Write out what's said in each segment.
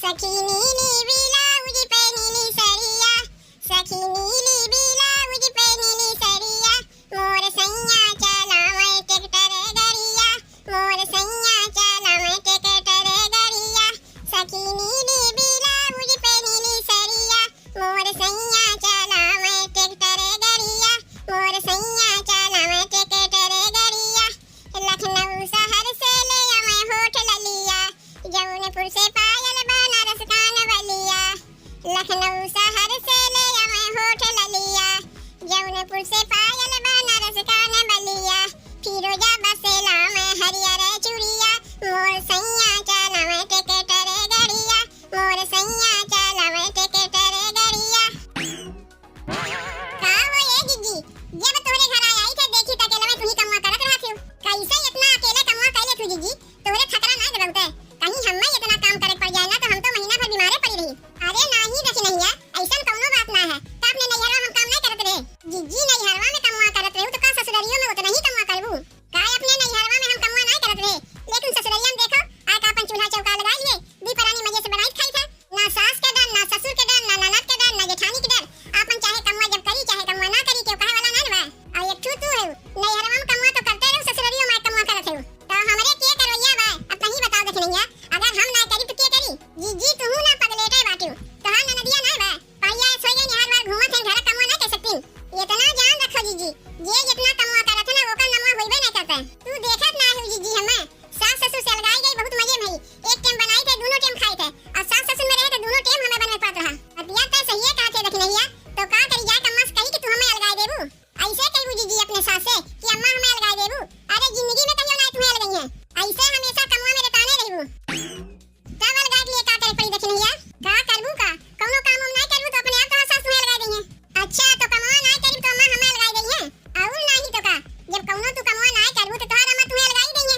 सखी नीली ब्लाउज पे नीली सरिया, सखी नीली ब्लाउज पे नीली सरिया, मोर सैया चलावे ट्रैक्टर गरिया, मोर सैया चलावे ट्रैक्टर गरिया, सखी नीली ब्लाउज पे नीली सरिया, मोर सैया चलावे ट्रैक्टर गरिया, मोर सैया चलावे ट्रैक्टर गरिया। लखनऊ शहर से ले आवे होठ ललिया, जौनपुर से पायल बनारस कान बलिया, लखनऊ शहर से ले आवे होठ ललिया, जौनपुर से पायल बनारस कान बलिया, फिरोजाबाद से लावे हरियर चूड़िया, मोर सैया चलावे ट्रैक्टर गरिया, मोर सैया चलावे ट्रैक्टर गरिया। का हो ये जीजी, जब तोरे घर आई थे देखी त अकेले में तू ही कमवा करत रहा थी, कैसे इतना अकेले कमवा कैले तू जीजी? तोरे खतरा ना देबउते, कहीं हम्मे इतना काम करे पड़ जाए ना तो हम तो महीना भर बीमारे पड़ी रही। अरे नहीं देखी नहीं है, ऐसा कौनो बात ना है। त अपने नैहरवा हम काम नहीं करत रहे जीजी, नैहरवा में कमवा करत रहे तो का ससुरालियों में उतना ही कमवा करबू? का अपने नैहरवा में हम कमवा नहीं करत रहे, लेकिन ससुरालिया में देखो आ का अपन चूल्हा चौका लगा लिए, दी परानी मजे से बनाई खाई था, ना सास के डर ना ससुर के डर ना ननद के डर ना जेठानी के डर, अपन चाहे कमवा जब करी चाहे कमवा ना करी केहू कहे वाला ना बा। आ एक तू है नैहरवा में कमवा तो करते रहो, ससुरालियों में कमवा करत हो तो हमरे के करवैया बा? अब तही बताओ देखनिया, अगर हम ना करी तो के करी? जीजी तू ना पगलेटे बाटू, तहां ननदिया ना बा पाइया सोई गई निहार बार घूमत है, घर कमवा ना कर सकती। इतना जान रखो जीजी, जे जितना कमवा करत है ना ओकर नमवा होइबे नहीं करता। तू देखत ना है जीजी, हमें सास ससुर से अलगाई गई बहुत मजे में, एक टाइम बनाई थे दोनों टाइम खाई थे, और सास ससुर में रहे तो दोनों टाइम हमें बनवे पड़त रहा। अतिया त सही है कहते देखनिया, तो का करी जाए कम्मा से कही कि तू हमें अलगाई देबू? ऐसे कहबू जीजी अपने सास से कि अम्मा हमें अलगाई देबू? अरे जिंदगी में कहियो ना तुम्हें अलगाई है, ऐसे हमेशा कमवा में रताने रहबू। तब अलगाई के लिए का करे पड़ी देखनिया? का करबू का कोनो काम हम नहीं करबू तो अपने आप तो सास तुम्हें अलगाई देंगे। अच्छा तो कमवा नहीं करी तो अम्मा हमें अलगाई देंगे, और नहीं तो का जब कौनो तू कमवा नहीं करबू तो तोहर अम्मा तुम्हें अलगाई देंगे।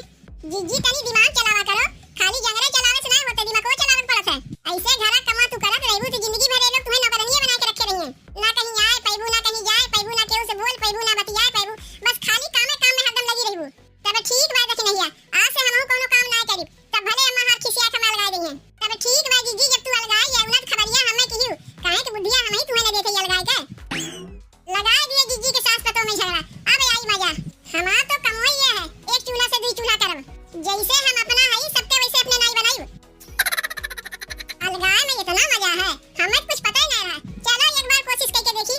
जीजी तनी दिमाग चलावा करो, खाली जंगरे चलावे से नहीं होते, दिमाग को चलावे पड़त है। ऐसे घरा कमा तू करत रहबू तो जिंदगी भर ये लोग तुम्हें नौकरानी बना के रखे रहेंगे, ना कहीं आए पैबू ना कहीं जाए पैबू ना केहू से बोल पैबू ना बतियाए पैबू, बस खाली काम में हरदम लगी रहबू। तब ठीक बात है नहीं, आज से हमहू कोनो काम ना करी तब भले अम्मा हाथ खिसिया के अलगाई देंगे। तब ठीक बा जीजी, जब तू अलगाई या उनत खबरिया हमें कहू काहे कि बुद्धिया हम ही तुम्हें लगे थे अलगाई के लगाई दिए जीजी के सास पतों में झगड़ा। अब आई मजा, हमार तो कमोइया है, एक चूल्हा से दो चूल्हा करब, जैसे हम अपना हई सबके वैसे अपने नहीं बनाई। अलगाई में इतना मजा है, हमें कुछ पता ही नहीं रहा। चलो एक बार कोशिश करके देखी।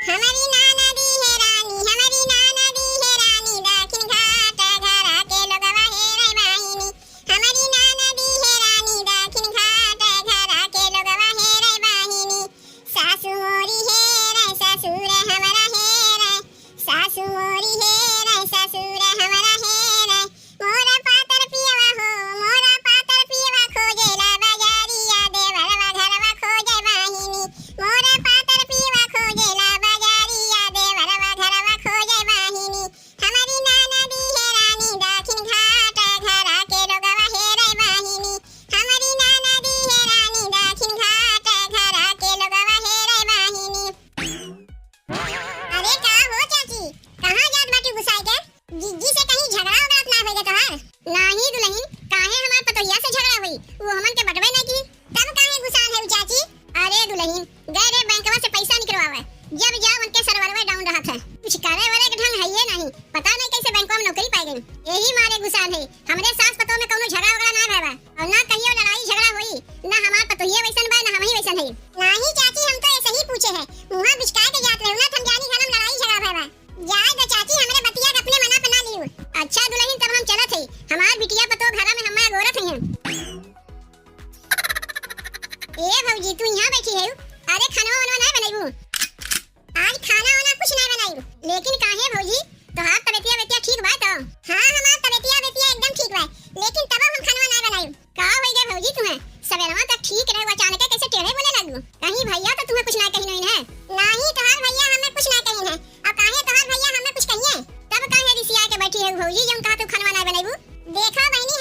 हमारी नानदी है रानी, हमारी नानदी है रानी, दक्षिण घाट घरा के लोगवा है रे बहिनी, हमारी नानदी है रानी, दक्षिण घाट घरा के लोगवा है रे बहिनी, सासु मोरी है रे ससुर हमारा है रे, सासु मोरी है रे ससुर हमारा है रे, मोरा पातर पियवा हो मोरा पातर पियवा खोजेला बाजारिया, देवरवा घरवा खोजे बहिनी, मोरा पातर पियवा खोजेला बाजारिया, देवरवा घरवा खोजे बहिनी, हमारी नानदी है रानी, दक्षिण घाट घरा के लोगवा है रे बहिनी, हमारी नानदी है रानी, दक्षिण घाट घरा के लोगवा है रे बहिनी। अरे का हो चाची, कहां जात बाटी गुसाई के? जीजी से कहीं झगड़ा वगड़ा ना होइगे तोहार? नाही दुल्हन, काहे हमार पतोहिया से झगड़ा हुई, वो हमन के बटवे नहीं की, तब काहे गुसान है चाची? अरे दुल्हन गए रे बैंकवा से पैसा निकलवावे, जब जाओ उनके सर्वर डाउन रहा था, कुछ करे वाले के ढंग है ये नहीं, पता नहीं कैसे बैंकवा में नौकरी पाई गई, यही मारे गुसान है। हमरे सास पतों में कोनो झगड़ा वगड़ा ना रहबा, और ना कहियो लड़ाई झगड़ा होई, ना हमार पतोहिया वैसन बा ना हम ही वैसन है। नहीं चाची हम तो ऐसे ही पूछे है, मुंह बिचकाए के जात रहे ना, हम जानी घर में लड़ाई झगड़ा भइबा। जाए तो चाची हमरे बतिया के अपने मना पे ना लियो। अच्छा दुल्हन तब हम चलत हई, हमार बिटिया पतो घरा में हम्मे गोरत हई। ए भौजी तू यहाँ बैठी है? अरे खाना वाना नहीं बनाईबू? आज खाना वाना कुछ नहीं बनाईबू, लेकिन काहे भौजी तोहार तबीयतिया बेतिया ठीक बा तो? हां हमार तबीयतिया बेतिया एकदम ठीक बा, लेकिन तब हम खाना नहीं बनाईबू। का होई गे भौजी तुम्हें? सवेरवा तक ठीक रहे, अचानक कैसे टेढ़े बोले लगू? कहीं भैया तो तुम्हें कुछ ना कही नहीं है? नहीं तोहार भैया हमें कुछ ना कही है, अब काहे तोहार भैया हमें कुछ कहिए? तब काहे रिसिया के बैठी है भौजी, जब कहा तू खाना नहीं बनाईबू? देखा बहनी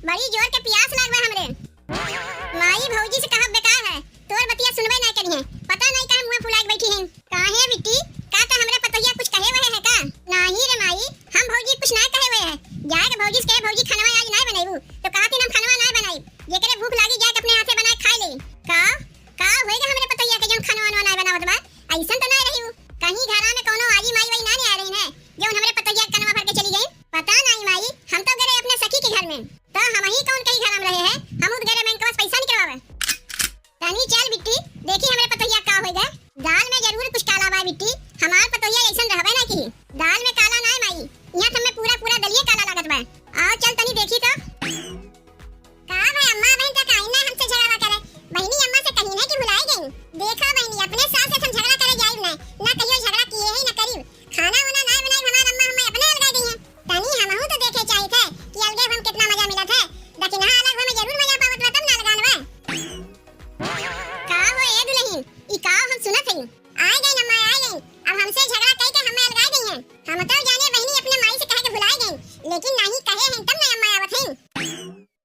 बड़ी जोर के प्यास लागवा हमरे। माई भौजी से कहब बेकार है, तोर बतिया सुनबे ना करिए। पता नहीं काहे मुंह फुला के बैठी हैं। काहे बिट्टी, का त हमरे पतोहिया कुछ कहे वहे है का? नहीं रे माई, हम भौजी कुछ ना कहे वहे है। जाए के भौजी से कहे भौजी खाना आज नहीं बनाईबू तो कहती हम खाना नहीं बनाई। जेकरे भूख लागी जाए अपने हाथे बना खा ले। का होएगा हमरे पतोहिया के जौन खाना नहीं बनावत बा? ऐसन तो नहीं रही। कहीं घरा में कोनो आजी माई वही ना आ रही है जौन हमरे पतोहिया कनवा भर के चली गई। पता नहीं माई, हम तो गए अपने सखी के घर में, तो हम ही कौन कहीं घर में रहे हैं। हम उस घरे बैंक के पास पैसा निकलवावे। तनी चल बिट्टी, देखी हमरे पतोहिया का होएगा। दाल में जरूर कुछ काला बा बिट्टी, हमार पतोहिया ऐसन रहबे ना की। दाल में काला ना माई, यहां तो में पूरा दलिया काला लागत बा। आओ चल तनी देखी तो। का भाई अम्मा बहन तक आई ना हमसे झगड़ा करे। बहनी अम्मा से कहीं ना कि भुलाई गई। देखा बहनी, अपने सास से हम झगड़ा करे जाई ना कहियो झगड़ा किए ही ना करी। खाना वाना ना बनाई हमार अम्मा हमें अपने अलगा दी है। तनी हमहू तो देखे चाहिए थे कि अलगे हम कितना मजा मिला था, लेकिन हां अलग में जरूर मजा पावत बा तब ना लगानवा। का हो ए दुल्हन, ई का हम सुनत हई। आ गई अम्मा आ गई। अब हमसे झगड़ा कई के हमें अलगा दी है। हम तो जाने बहनी अपने माई से कहे के भुला गई, लेकिन नहीं कहे हैं तब ना अम्मा आवत हई।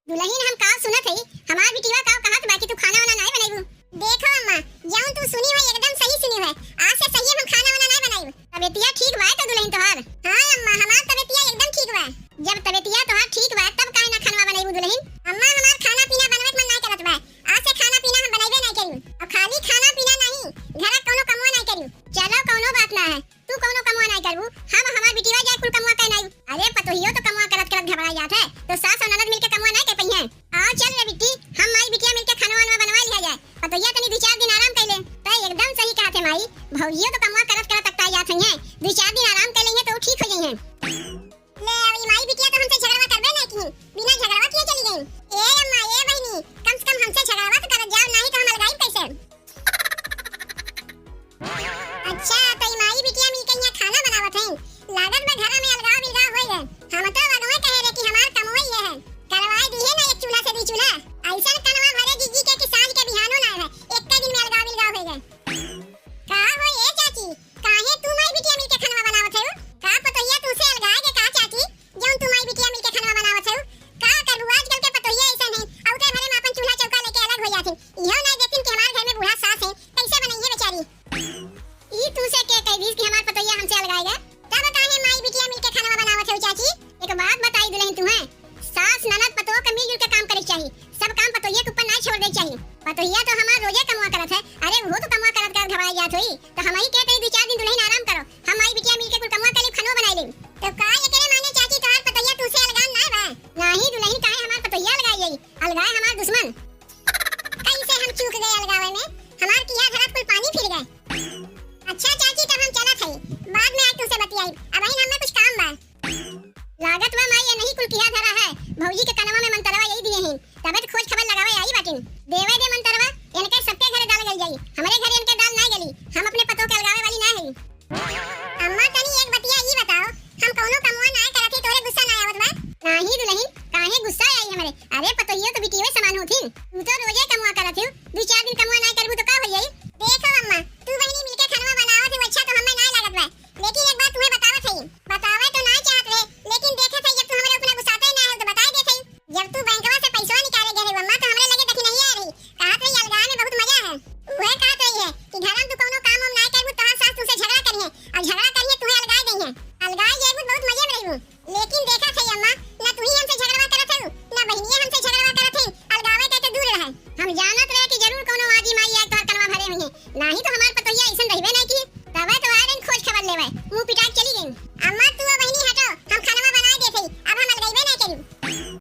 दुल्हन हम का सुनत हई, हमार बिटिया का कहत बा कि तू खाना वाना नहीं बनाईबू। देखो अम्मा, जौन तू सुनी है एकदम सही सुनी है। आज से सही हम खाना वाना नहीं बनाईबू। तबेतिया ठीक बा तो दुल्हन तोहार? हां अम्मा, हमार तबेतिया एकदम ठीक बा। जब तबेतिया तोहार ठीक बा तब काहे ना खाना बनाईबू दुल्हन? अम्मा हमार खाना पीना बनवत मन नहीं करत बा। आज से खाना पीना हम बनाईबे नहीं करियो। अब खाली खाना पीना नहीं, घर कोनो कमवा नहीं करियो। चलो कोनो बात ना है, तू कोनो कमवा नहीं करबू, हम हमार बिटिया जाए कुल कमवा कहीं नहीं। अरे पतोहियो तो कमवा करत घबरा जात है, तो सास और ननद मिलके कमवा नहीं कर पई है। आओ चल रे बिट्टी, हम माई बिटिया मिलके खाना वाना बनवा लिया जाए। पतोहिया तनी 2-4 दिन आराम कर ले। तो एकदम सही कहत है माई, भौजियो तो कमवा करत तकता जात है। 2-4 दिन आराम कर लेंगे तो ठीक हो जाएंगे। ले अभी माई बिटिया तो हमसे झगड़ा करबे नहीं की, बिना झगड़ा किए चली गई। ए अम्मा ए बहनी, कम से कम हमसे झगड़ा तो करत जाओ, नहीं तो हम अलगाई कैसे। अच्छा तो माई बिटिया मिलके यहां खाना बनावत हैं। लागत में घर में अलगाव बिलगाव होई है। हम तो लगवा कहे रे कि हमार कमवा ये है, करवाई दी है ना एक चूल्हा से 2 चूल्हा। ऐसा कनवा भरे जीजी के कि साँझ के बिहानो ना है, एक दिन में अलगाव बिलगाव हो गए। का हो ए चाची, काहे तू माई बिटिया मिलके खाना बनावत है? का पतोहिया तुसे अलगाए के का चाची, जौन तू माई बिटिया मिलके खाना बनावत है? का करू आजकल के पतोहिया ऐसा नहीं, औते भरे में अपन चूल्हा चौका लेके अलग हो जाथिन। इहो नहीं देखथिन कि हमार घर में बूढ़ा सास है, कैसे बनइए बेचारी। ई तू से के कह दीस कि हमार पतोहिया हमसे अलगाएगा, तब काहे माई बिटिया मिलके खाना बनावत है चाची? एक बात बताई दुल्हन तुम्हें, सास ननद पतोह के मिलजुल के काम करे चाहिए। सब काम पतोहिया के ऊपर नहीं छोड़ दे चाहिए। पतोहिया तो हमार रोजे कमवा करत है। अरे वो तो कमवा करत घबरा जात होई, तो हम ही कहते 2-4 दिन दुल्हन आराम करो, हम माई बिटिया मिलके कुल कमवा करे खानो बनाई ले। तो का ये करे माने चाची तोहार पतोहिया तुसे अलगान ना बा? नहीं दुल्हन, काहे हमार पतोहिया अलगाई जाई? अलगाए हमार दुश्मन। कैसे हम चूक गए अलगावे में? हमार किया घरत कुल पानी फिर गए। अच्छा चाची तब हम चलत हई, बाद में आज तुसे बतियाई। अब ही हमें कुछ काम बा। लागत में माई ये नहीं कुल किया धरा है। भौजी के कनवा में मंतरवा यही दिए हैं, तबे तो खोज खबर लगावे आई बाटिन। देवे दे मंतरवा, इनके सबके घरे दाल गल जाई, हमरे घरे इनके दाल नहीं गली। हम अपने पतों के अलगावे वाली ना हई। अम्मा तनी एक बतिया ई बताओ, हम कोनो कमवा ना करत ही तोरे गुस्सा ना आवत बा? नहीं दुल्हन, काहे गुस्सा आई हमरे? अरे पतोहियो तो बिटियो समान होथिन, तू तो रोजे कमवा करत हु, 2-4 दिन कमवा ना करबू तो का हो जाई? देखो अम्मा, तू बहनी मिलके खाना बनावत है अच्छा तो हमें ना लागत बा, लेकिन एक बात तुम्हें बतावत हई। बतावे तो ना चाहत रे, लेकिन देखे थे जब तू हमरे ऊपर गुस्साते ना है तो बता दे थे। जब तू बैंकवा से पैसा निकाले गए अम्मा तो हमरे लगे तक नहीं आ रही। कहत रही अलगाए में बहुत मजा है। वह कहत रही है कि घर में तू कोनो काम हम ना करबू तो सास तुसे झगड़ा करिए, और झगड़ा करिए तुम्हें अलगाए देंगे। अलगाए जेबू बहुत मजे में रहबू, लेकिन देखा थे अम्मा, ना तू ही हमसे झगड़ा करत है, ना बहनिया हमसे झगड़ा करत है। अलगावे के तो दूर रहे। हम जानत रहे कि जरूर कोनो आजी माई एक तोहर कनवा भरे होंगे, नहीं तो हमार पतोहिया ऐसन रहबे नहीं की।